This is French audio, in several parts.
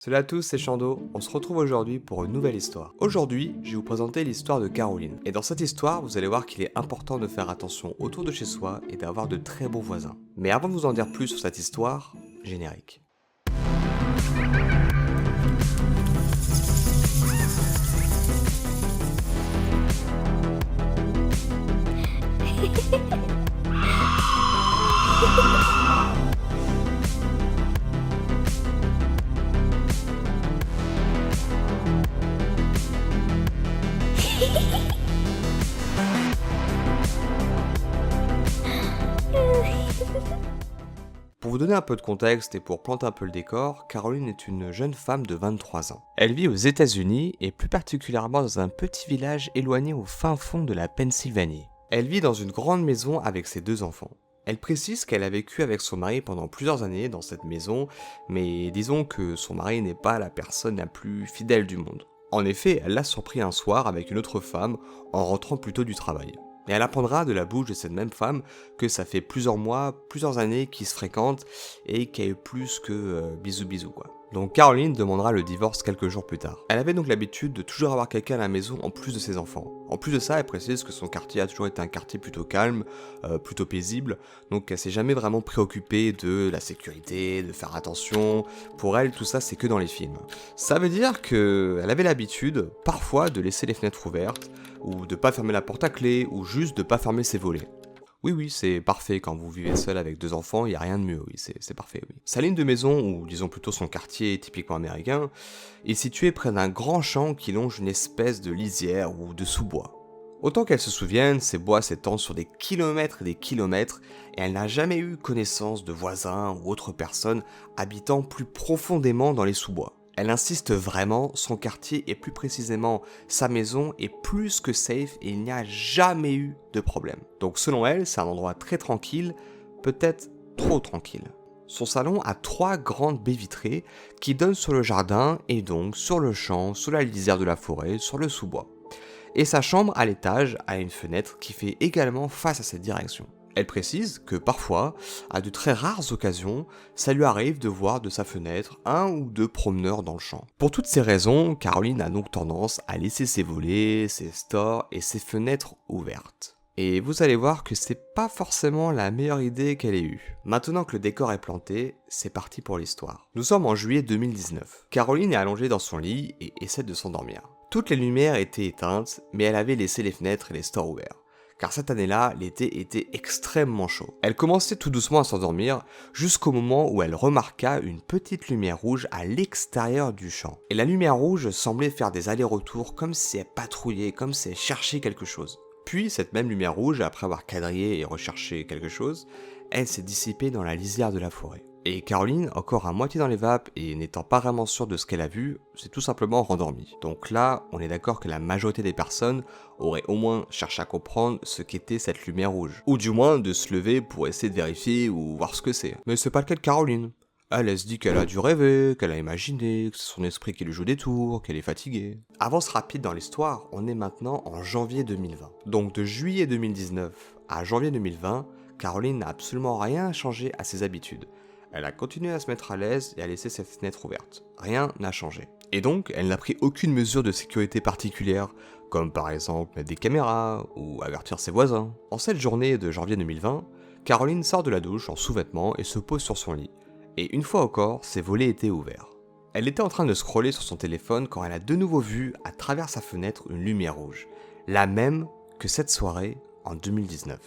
Salut à tous, c'est Chando, on se retrouve aujourd'hui pour une nouvelle histoire. Aujourd'hui, je vais vous présenter l'histoire de Caroline. Et dans cette histoire, vous allez voir qu'il est important de faire attention autour de chez soi et d'avoir de très bons voisins. Mais avant de vous en dire plus sur cette histoire, générique. Pour vous donner un peu de contexte et pour planter un peu le décor, Caroline est une jeune femme de 23 ans. Elle vit aux États-Unis et plus particulièrement dans un petit village éloigné au fin fond de la Pennsylvanie. Elle vit dans une grande maison avec ses deux enfants. Elle précise qu'elle a vécu avec son mari pendant plusieurs années dans cette maison, mais disons que son mari n'est pas la personne la plus fidèle du monde. En effet, elle l'a surpris un soir avec une autre femme en rentrant plus tôt du travail. Et elle apprendra de la bouche de cette même femme que ça fait plusieurs mois, plusieurs années qu'ils se fréquentent et qu'il y a eu plus que bisous bisous quoi. Donc Caroline demandera le divorce quelques jours plus tard. Elle avait donc l'habitude de toujours avoir quelqu'un à la maison en plus de ses enfants. En plus de ça, elle précise que son quartier a toujours été un quartier plutôt calme, plutôt paisible, donc elle s'est jamais vraiment préoccupée de la sécurité, de faire attention. Pour elle, tout ça c'est que dans les films. Ça veut dire qu'elle avait l'habitude, parfois, de laisser les fenêtres ouvertes, ou de pas fermer la porte à clé, ou juste de pas fermer ses volets. Oui, c'est parfait quand vous vivez seul avec deux enfants, il n'y a rien de mieux, oui, c'est parfait, oui. Sa ligne de maison, ou disons plutôt son quartier typiquement américain, est situé près d'un grand champ qui longe une espèce de lisière ou de sous-bois. Autant qu'elle se souvienne, ces bois s'étendent sur des kilomètres et des kilomètres, et elle n'a jamais eu connaissance de voisins ou autres personnes habitant plus profondément dans les sous-bois. Elle insiste vraiment, son quartier et plus précisément sa maison est plus que safe et il n'y a jamais eu de problème. Donc selon elle, c'est un endroit très tranquille, peut-être trop tranquille. Son salon a 3 grandes baies vitrées qui donnent sur le jardin et donc sur le champ, sur la lisière de la forêt, sur le sous-bois. Et sa chambre à l'étage a une fenêtre qui fait également face à cette direction. Elle précise que parfois, à de très rares occasions, ça lui arrive de voir de sa fenêtre un ou deux promeneurs dans le champ. Pour toutes ces raisons, Caroline a donc tendance à laisser ses volets, ses stores et ses fenêtres ouvertes. Et vous allez voir que c'est pas forcément la meilleure idée qu'elle ait eue. Maintenant que le décor est planté, c'est parti pour l'histoire. Nous sommes en juillet 2019. Caroline est allongée dans son lit et essaie de s'endormir. Toutes les lumières étaient éteintes, mais elle avait laissé les fenêtres et les stores ouverts. Car cette année-là, l'été était extrêmement chaud. Elle commençait tout doucement à s'endormir, jusqu'au moment où elle remarqua une petite lumière rouge à l'extérieur du champ. Et la lumière rouge semblait faire des allers-retours comme si elle patrouillait, comme si elle cherchait quelque chose. Puis, cette même lumière rouge, après avoir quadrillé et recherché quelque chose, elle s'est dissipée dans la lisière de la forêt. Et Caroline, encore à moitié dans les vapes et n'étant pas vraiment sûre de ce qu'elle a vu, s'est tout simplement rendormie. Donc là, on est d'accord que la majorité des personnes auraient au moins cherché à comprendre ce qu'était cette lumière rouge. Ou du moins de se lever pour essayer de vérifier ou voir ce que c'est. Mais c'est pas le cas de Caroline. Elle se dit qu'elle a dû rêver, qu'elle a imaginé, que c'est son esprit qui lui joue des tours, qu'elle est fatiguée. Avance rapide dans l'histoire, on est maintenant en janvier 2020. Donc de juillet 2019 à janvier 2020, Caroline n'a absolument rien changé à ses habitudes. Elle a continué à se mettre à l'aise et à laisser ses fenêtres ouvertes. Rien n'a changé. Et donc, elle n'a pris aucune mesure de sécurité particulière, comme par exemple mettre des caméras ou avertir ses voisins. En cette journée de janvier 2020, Caroline sort de la douche en sous-vêtements et se pose sur son lit. Et une fois encore, ses volets étaient ouverts. Elle était en train de scroller sur son téléphone quand elle a de nouveau vu, à travers sa fenêtre, une lumière rouge. La même que cette soirée en 2019.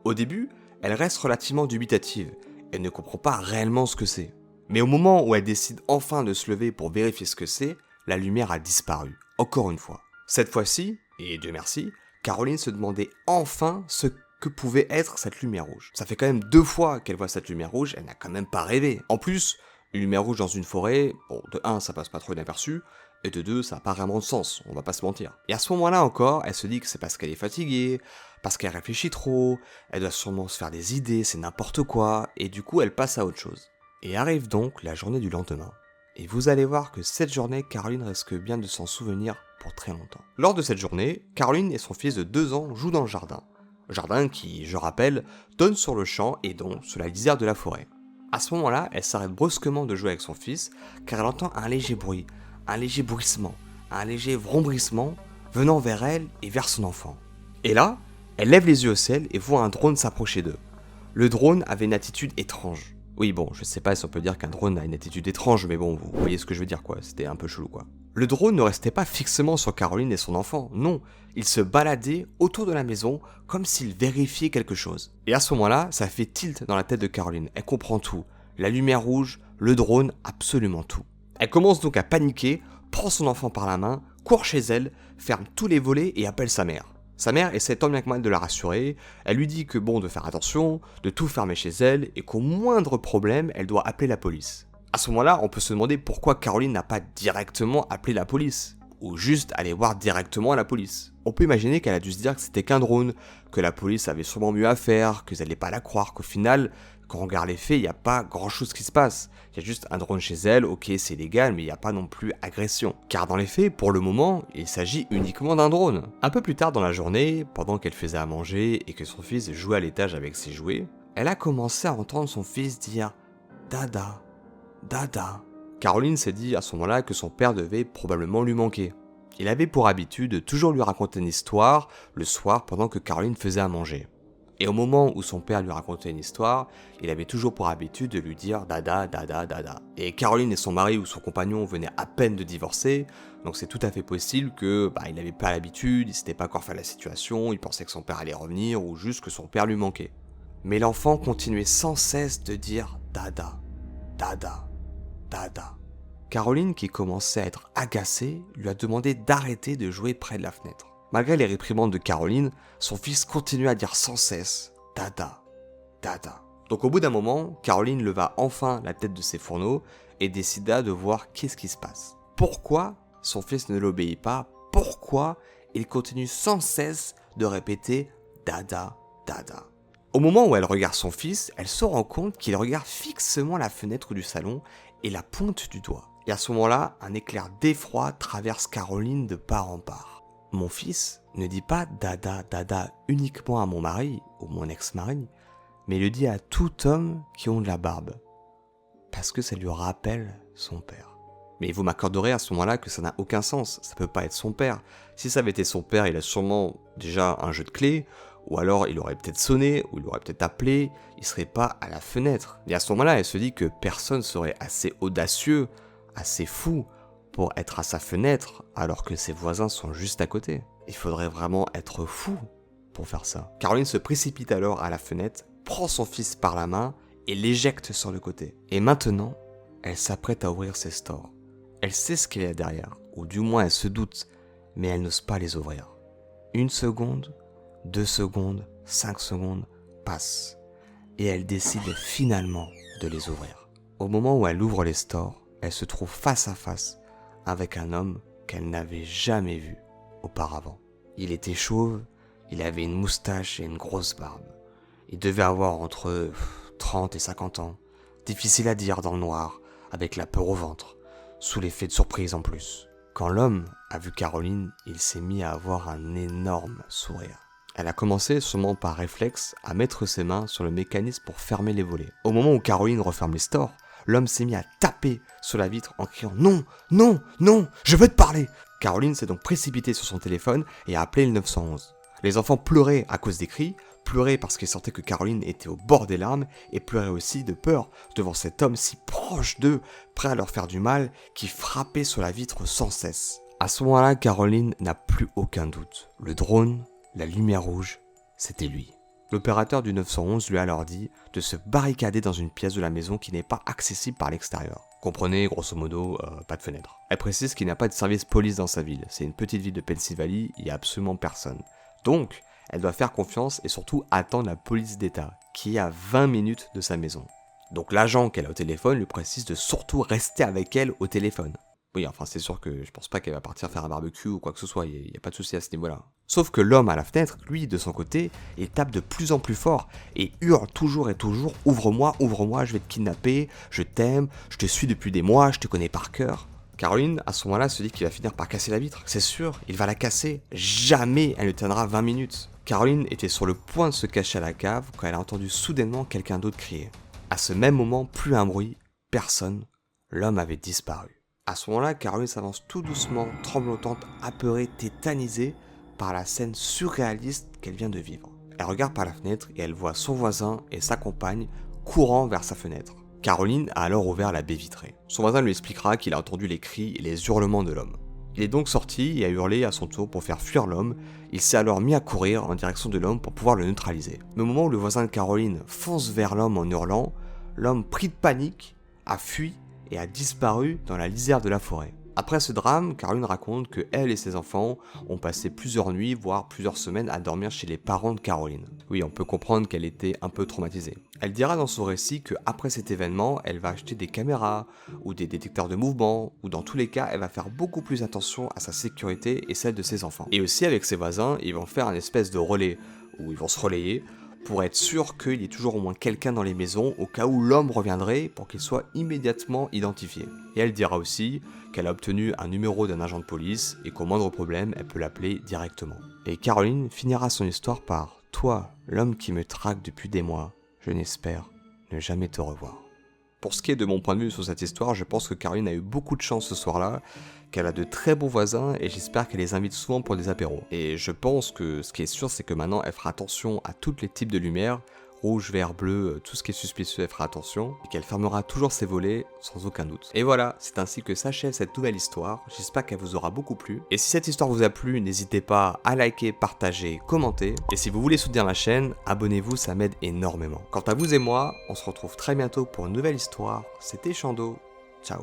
Au début, elle reste relativement dubitative. Elle ne comprend pas réellement ce que c'est. Mais au moment où elle décide enfin de se lever pour vérifier ce que c'est, la lumière a disparu, encore une fois. Cette fois-ci, et Dieu merci, Caroline se demandait enfin ce que pouvait être cette lumière rouge. Ça fait quand même 2 fois qu'elle voit cette lumière rouge, elle n'a quand même pas rêvé. En plus, une lumière rouge dans une forêt, bon, de 1, ça passe pas trop inaperçu, et de 2, ça n'a pas vraiment de sens, on va pas se mentir. Et à ce moment-là encore, elle se dit que c'est parce qu'elle est fatiguée, parce qu'elle réfléchit trop, elle doit sûrement se faire des idées, c'est n'importe quoi, et du coup elle passe à autre chose. Et arrive donc la journée du lendemain. Et vous allez voir que cette journée, Caroline risque bien de s'en souvenir pour très longtemps. Lors de cette journée, Caroline et son fils de 2 ans jouent dans le jardin. Jardin qui, je rappelle, donne sur le champ et donc sur la lisière de la forêt. À ce moment-là, elle s'arrête brusquement de jouer avec son fils, car elle entend un léger bruit, un léger bruissement, un léger vrombrissement venant vers elle et vers son enfant. Et là, elle lève les yeux au ciel et voit un drone s'approcher d'eux. Le drone avait une attitude étrange. Oui bon, je sais pas si on peut dire qu'un drone a une attitude étrange, mais bon, vous voyez ce que je veux dire quoi, c'était un peu chelou quoi. Le drone ne restait pas fixement sur Caroline et son enfant, non, il se baladait autour de la maison comme s'il vérifiait quelque chose. Et à ce moment-là, ça fait tilt dans la tête de Caroline, elle comprend tout. La lumière rouge, le drone, absolument tout. Elle commence donc à paniquer, prend son enfant par la main, court chez elle, ferme tous les volets et appelle sa mère. Sa mère essaie tant bien que mal de la rassurer, elle lui dit que bon de faire attention, de tout fermer chez elle et qu'au moindre problème, elle doit appeler la police. À ce moment-là, on peut se demander pourquoi Caroline n'a pas directement appelé la police, ou juste aller voir directement la police. On peut imaginer qu'elle a dû se dire que c'était qu'un drone, que la police avait sûrement mieux à faire, qu'ils n'allaient pas la croire, qu'au final, quand on regarde les faits, il n'y a pas grand chose qui se passe. Il y a juste un drone chez elle, ok c'est légal, mais il n'y a pas non plus agression. Car dans les faits, pour le moment, il s'agit uniquement d'un drone. Un peu plus tard dans la journée, pendant qu'elle faisait à manger et que son fils jouait à l'étage avec ses jouets, elle a commencé à entendre son fils dire « Dada, Dada ». Caroline s'est dit à ce moment-là que son père devait probablement lui manquer. Il avait pour habitude de toujours lui raconter une histoire le soir pendant que Caroline faisait à manger. Et au moment où son père lui racontait une histoire, il avait toujours pour habitude de lui dire dada, dada, dada. Et Caroline et son mari ou son compagnon venaient à peine de divorcer, donc c'est tout à fait possible que il n'avait pas l'habitude, il s'était pas encore fait la situation, il pensait que son père allait revenir ou juste que son père lui manquait. Mais l'enfant continuait sans cesse de dire dada, dada, dada. Caroline, qui commençait à être agacée, lui a demandé d'arrêter de jouer près de la fenêtre. Malgré les réprimandes de Caroline, son fils continuait à dire sans cesse « Dada, Dada ». Donc au bout d'un moment, Caroline leva enfin la tête de ses fourneaux et décida de voir qu'est-ce qui se passe. Pourquoi son fils ne l'obéit pas? Pourquoi il continue sans cesse de répéter « Dada, Dada ». Au moment où elle regarde son fils, elle se rend compte qu'il regarde fixement la fenêtre du salon et la pointe du doigt. Et à ce moment-là, un éclair d'effroi traverse Caroline de part en part. Mon fils ne dit pas dada dada uniquement à mon mari ou mon ex-mari, mais il le dit à tout homme qui ont de la barbe, parce que ça lui rappelle son père. Mais vous m'accorderez à ce moment-là que ça n'a aucun sens, ça peut pas être son père. Si ça avait été son père, il a sûrement déjà un jeu de clés, ou alors il aurait peut-être sonné, ou il aurait peut-être appelé, il serait pas à la fenêtre. Et à ce moment-là, elle se dit que personne serait assez audacieux, assez fou, pour être à sa fenêtre alors que ses voisins sont juste à côté. Il faudrait vraiment être fou pour faire ça. Caroline se précipite alors à la fenêtre, prend son fils par la main et l'éjecte sur le côté. Et maintenant, elle s'apprête à ouvrir ses stores. Elle sait ce qu'il y a derrière, ou du moins elle se doute, mais elle n'ose pas les ouvrir. 1 seconde, 2 secondes, 5 secondes passent, et elle décide finalement de les ouvrir. Au moment où elle ouvre les stores, elle se trouve face à face avec un homme qu'elle n'avait jamais vu auparavant. Il était chauve, il avait une moustache et une grosse barbe. Il devait avoir entre 30 et 50 ans, difficile à dire dans le noir, avec la peur au ventre, sous l'effet de surprise en plus. Quand l'homme a vu Caroline, il s'est mis à avoir un énorme sourire. Elle a commencé, sûrement par réflexe, à mettre ses mains sur le mécanisme pour fermer les volets. Au moment où Caroline referme les stores, l'homme s'est mis à taper sur la vitre en criant « Non, non, non, je veux te parler !» Caroline s'est donc précipitée sur son téléphone et a appelé le 911. Les enfants pleuraient à cause des cris, pleuraient parce qu'ils sentaient que Caroline était au bord des larmes et pleuraient aussi de peur devant cet homme si proche d'eux, prêt à leur faire du mal, qui frappait sur la vitre sans cesse. À ce moment-là, Caroline n'a plus aucun doute. Le drone, la lumière rouge, c'était lui. L'opérateur du 911 lui a alors dit de se barricader dans une pièce de la maison qui n'est pas accessible par l'extérieur. Comprenez, grosso modo, pas de fenêtre. Elle précise qu'il n'y a pas de service police dans sa ville. C'est une petite ville de Pennsylvanie, il n'y a absolument personne. Donc, elle doit faire confiance et surtout attendre la police d'État, qui est à 20 minutes de sa maison. Donc l'agent qu'elle a au téléphone lui précise de surtout rester avec elle au téléphone. Oui, enfin c'est sûr que je pense pas qu'elle va partir faire un barbecue ou quoi que ce soit, il n'y a pas de souci à ce niveau-là. Sauf que l'homme à la fenêtre, lui, de son côté, il tape de plus en plus fort et hurle toujours et toujours « Ouvre-moi, ouvre-moi, je vais te kidnapper, je t'aime, je te suis depuis des mois, je te connais par cœur. » Caroline, à ce moment-là, se dit qu'il va finir par casser la vitre. C'est sûr, il va la casser. Jamais elle ne tiendra 20 minutes. Caroline était sur le point de se cacher à la cave quand elle a entendu soudainement quelqu'un d'autre crier. À ce même moment, plus un bruit, personne, l'homme avait disparu. À ce moment-là, Caroline s'avance tout doucement, tremblotante, apeurée, tétanisée par la scène surréaliste qu'elle vient de vivre. Elle regarde par la fenêtre et elle voit son voisin et sa compagne courant vers sa fenêtre. Caroline a alors ouvert la baie vitrée. Son voisin lui expliquera qu'il a entendu les cris et les hurlements de l'homme. Il est donc sorti et a hurlé à son tour pour faire fuir l'homme. Il s'est alors mis à courir en direction de l'homme pour pouvoir le neutraliser. Mais au moment où le voisin de Caroline fonce vers l'homme en hurlant, l'homme, pris de panique, a fui et a disparu dans la lisière de la forêt. Après ce drame, Caroline raconte que elle et ses enfants ont passé plusieurs nuits, voire plusieurs semaines à dormir chez les parents de Caroline. Oui, on peut comprendre qu'elle était un peu traumatisée. Elle dira dans son récit qu'après cet événement, elle va acheter des caméras ou des détecteurs de mouvement, ou dans tous les cas, elle va faire beaucoup plus attention à sa sécurité et celle de ses enfants. Et aussi avec ses voisins, ils vont faire un espèce de relais, où ils vont se relayer, pour être sûr qu'il y ait toujours au moins quelqu'un dans les maisons au cas où l'homme reviendrait pour qu'il soit immédiatement identifié. Et elle dira aussi qu'elle a obtenu un numéro d'un agent de police et qu'au moindre problème, elle peut l'appeler directement. Et Caroline finira son histoire par « Toi, l'homme qui me traque depuis des mois, je n'espère ne jamais te revoir ». Pour ce qui est de mon point de vue sur cette histoire, je pense que Caroline a eu beaucoup de chance ce soir-là, qu'elle a de très bons voisins et j'espère qu'elle les invite souvent pour des apéros. Et je pense que ce qui est sûr, c'est que maintenant elle fera attention à tous les types de lumière, rouge, vert, bleu, tout ce qui est suspicieux, elle fera attention, et qu'elle fermera toujours ses volets sans aucun doute. Et voilà, c'est ainsi que s'achève cette nouvelle histoire, j'espère qu'elle vous aura beaucoup plu. Et si cette histoire vous a plu, n'hésitez pas à liker, partager, commenter, et si vous voulez soutenir la chaîne, abonnez-vous, ça m'aide énormément. Quant à vous et moi, on se retrouve très bientôt pour une nouvelle histoire, c'était Chando, ciao.